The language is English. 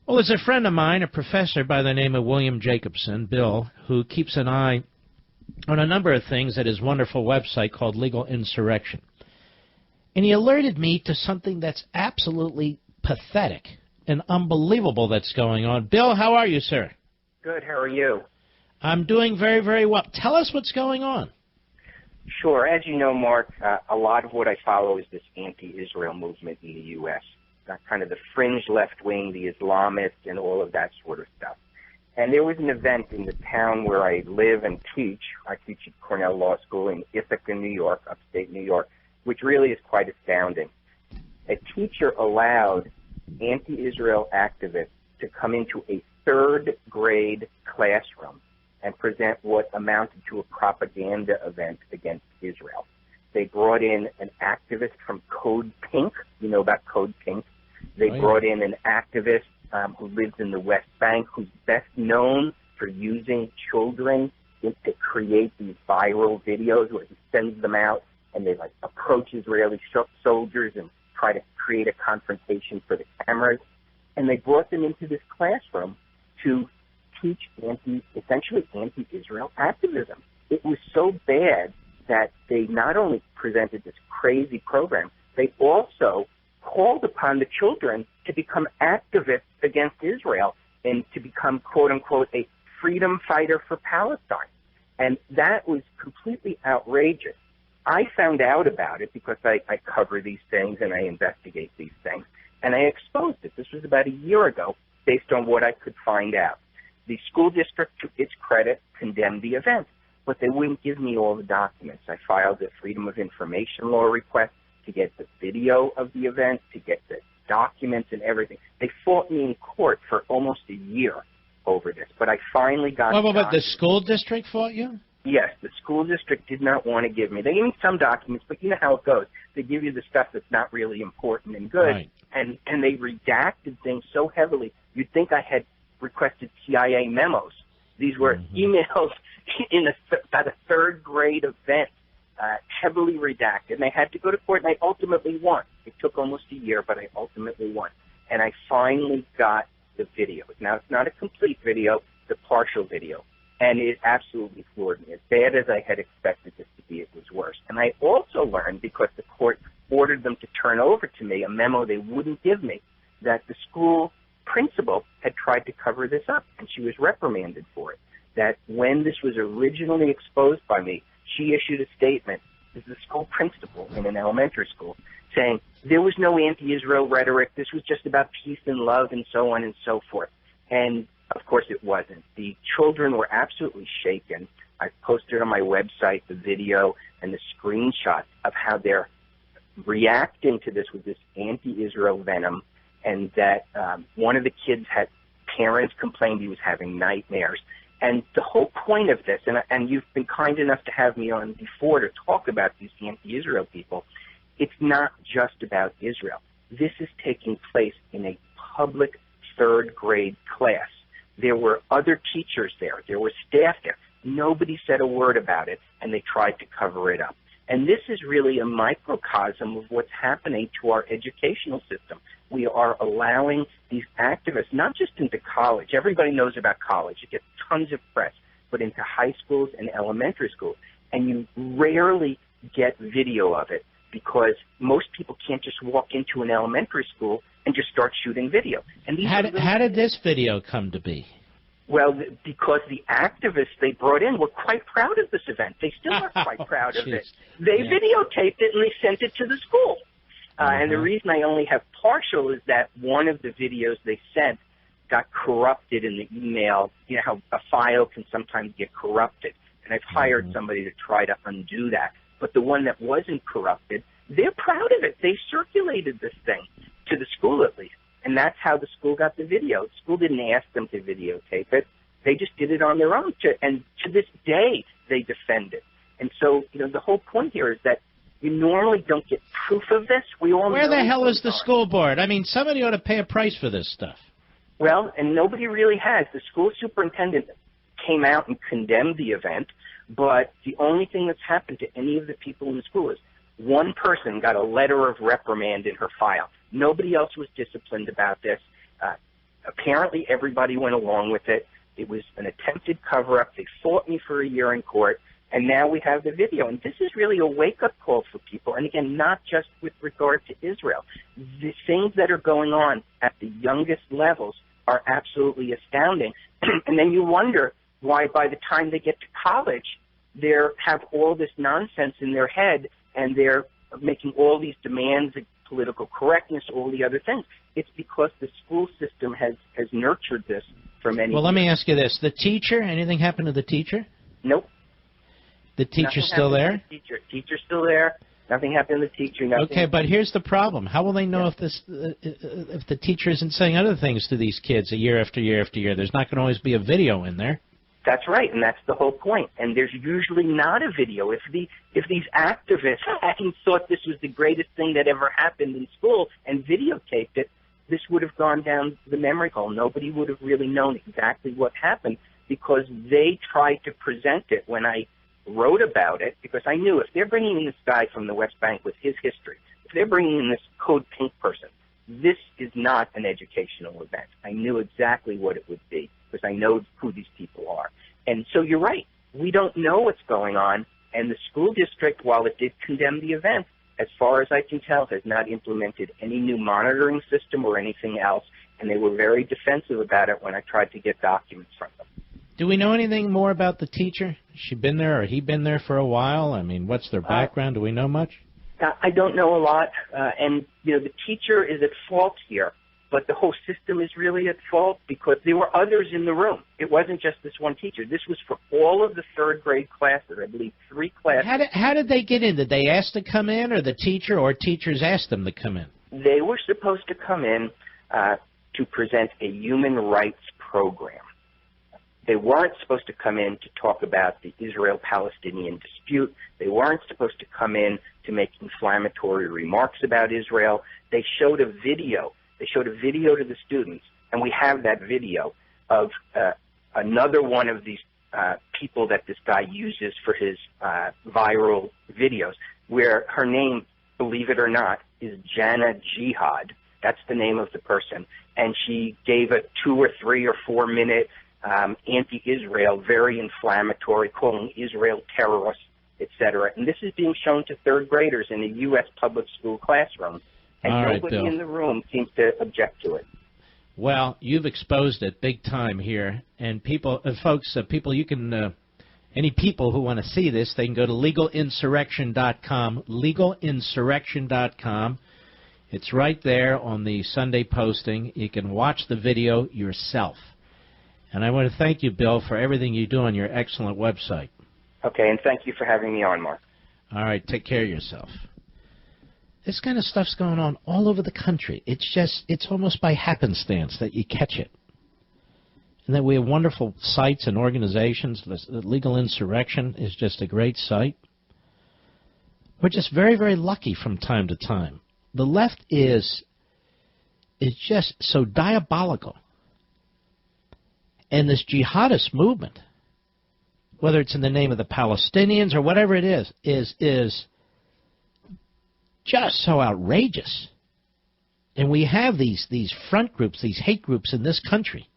Well, there's a friend of mine, a professor by the name of William Jacobson, Bill, who keeps an eye on a number of things at his wonderful website called Legal Insurrection. And he alerted me to something that's absolutely pathetic and unbelievable that's going on. Bill, how are you, sir? Good. How are you? I'm doing very, very well. Tell us what's going on. Sure. As you know, Mark, a lot of what I follow is this anti-Israel movement in the U.S., kind of the fringe left wing, the Islamists, and all of that sort of stuff. And there was an event in the town where I live and teach. I teach at Cornell Law School in Ithaca, New York, upstate New York, which really is quite astounding. A teacher allowed anti-Israel activists to come into a third-grade classroom and present what amounted to a propaganda event against Israel. They brought in an activist from Code Pink. You know about Code Pink. They brought in an activist who lives in the West Bank, who's best known for using children to create these viral videos where he sends them out and they approach Israeli soldiers and try to create a confrontation for the cameras. And they brought them into this classroom to teach essentially anti-Israel activism. It was so bad that they not only presented this crazy program, they also called upon the children to become activists against Israel and to become, quote-unquote, a freedom fighter for Palestine. And that was completely outrageous. I found out about it because I cover these things and I investigate these things, and I exposed it. This was about a year ago based on what I could find out. The school district, to its credit, condemned the event, but they wouldn't give me all the documents. I filed a Freedom of Information Law request to get the video of the event, to get the documents and everything. They fought me in court for almost a year over this, but I finally got But the school district fought you? Yes, the school district did not want to give me. They gave me some documents, but you know how it goes. They give you the stuff that's not really important and good, right. and they redacted things so heavily. You'd think I had requested CIA memos. These were emails in about a third-grade event, heavily redacted, and they had to go to court, and I ultimately won. It took almost a year, but I ultimately won. And I finally got the video. Now, it's not a complete video, it's a partial video. And it absolutely floored me. As bad as I had expected this to be, it was worse. And I also learned, because the court ordered them to turn over to me a memo they wouldn't give me, that the school principal had tried to cover this up, and she was reprimanded for it. That when this was originally exposed by me, she issued a statement, this is the school principal in an elementary school, saying there was no anti-Israel rhetoric, this was just about peace and love and so on and so forth. And of course it wasn't. The children were absolutely shaken. I posted on my website the video and the screenshots of how they're reacting to this with this anti-Israel venom, and that one of the kids had parents complained he was having nightmares. And the whole point of this, and you've been kind enough to have me on before to talk about these anti-Israel people, it's not just about Israel. This is taking place in a public third-grade class. There were other teachers there. There was staff there. Nobody said a word about it, and they tried to cover it up. And this is really a microcosm of what's happening to our educational system. We are allowing these activists, not just into college. Everybody knows about college. It gets tons of press, but into high schools and elementary schools. And you rarely get video of it because most people can't just walk into an elementary school and just start shooting video. And how did this video come to be? Well, because the activists they brought in were quite proud of this event. They still are quite proud of it. They videotaped it and they sent it to the school. And the reason I only have partial is that one of the videos they sent got corrupted in the email. You know how a file can sometimes get corrupted. And I've hired somebody to try to undo that. But the one that wasn't corrupted, they're proud of it. They circulated this thing to the school at least. And that's how the school got the video. The school didn't ask them to videotape it. They just did it on their own. And to this day, they defend it. And so, you know, the whole point here is that you normally don't get proof of this. We all Where know the hell is the school board? I mean, somebody ought to pay a price for this stuff. Well, and nobody really has. The school superintendent came out and condemned the event, but the only thing that's happened to any of the people in the school is one person got a letter of reprimand in her file. Nobody else was disciplined about this. apparently everybody went along with it. It was an attempted cover-up. They fought me for a year in court, and now we have the video. And this is really a wake-up call for people, and again, not just with regard to Israel. The things that are going on at the youngest levels are absolutely astounding. And then you wonder why by the time they get to college, they have all this nonsense in their head, and they're making all these demands of political correctness, all the other things. It's because the school system has nurtured this for many years. Well, let me ask you this. The teacher, anything happened to the teacher? Nope. The teacher's still there? Teacher's still there. Nothing happened to the teacher. Nothing. Okay, but here's the problem. How will they know if the teacher isn't saying other things to these kids year after year after year? There's not going to always be a video in there. That's right, and that's the whole point. And there's usually not a video. If these activists hadn't thought this was the greatest thing that ever happened in school and videotaped it, this would have gone down the memory hole. Nobody would have really known exactly what happened because they tried to present it when I wrote about it, because I knew if they're bringing in this guy from the West Bank with his history, if they're bringing in this Code Pink person, this is not an educational event. I knew exactly what it would be because I know who these people are. And so you're right. We don't know what's going on, and the school district, while it did condemn the event, as far as I can tell, has not implemented any new monitoring system or anything else, and they were very defensive about it when I tried to get documents from them. Do we know anything more about the teacher? Has she been there or he been there for a while? I mean, what's their background? Do we know much? I don't know a lot, and the teacher is at fault here, but the whole system is really at fault because there were others in the room. It wasn't just this one teacher. This was for all of the third-grade classes, I believe 3 classes. How did they get in? Did they ask to come in, or the teacher or teachers asked them to come in? They were supposed to come in to present a human rights program. They weren't supposed to come in to talk about the Israel-Palestinian dispute. They weren't supposed to come in to make inflammatory remarks about Israel. They showed a video. They showed a video to the students, and we have that video of another one of these people that this guy uses for his viral videos, where her name, believe it or not, is Jana Jihad. That's the name of the person. And she gave a 2 or 3 or 4 minute anti-Israel, very inflammatory, calling Israel terrorists, etc. And this is being shown to third graders in a U.S. public school classroom. And nobody in the room seems to object to it. Well, you've exposed it big time here. And people, folks, people, you can, any people who want to see this, they can go to legalinsurrection.com, legalinsurrection.com. It's right there on the Sunday posting. You can watch the video yourself. And I want to thank you, Bill, for everything you do on your excellent website. Okay, and thank you for having me on, Mark. All right, take care of yourself. This kind of stuff's going on all over the country. It's almost by happenstance that you catch it. And that we have wonderful sites and organizations. Legal Insurrection is just a great site. We're just very, very lucky from time to time. The left is just so diabolical. And this jihadist movement, whether it's in the name of the Palestinians or whatever it is just so outrageous. And we have these front groups, these hate groups in this country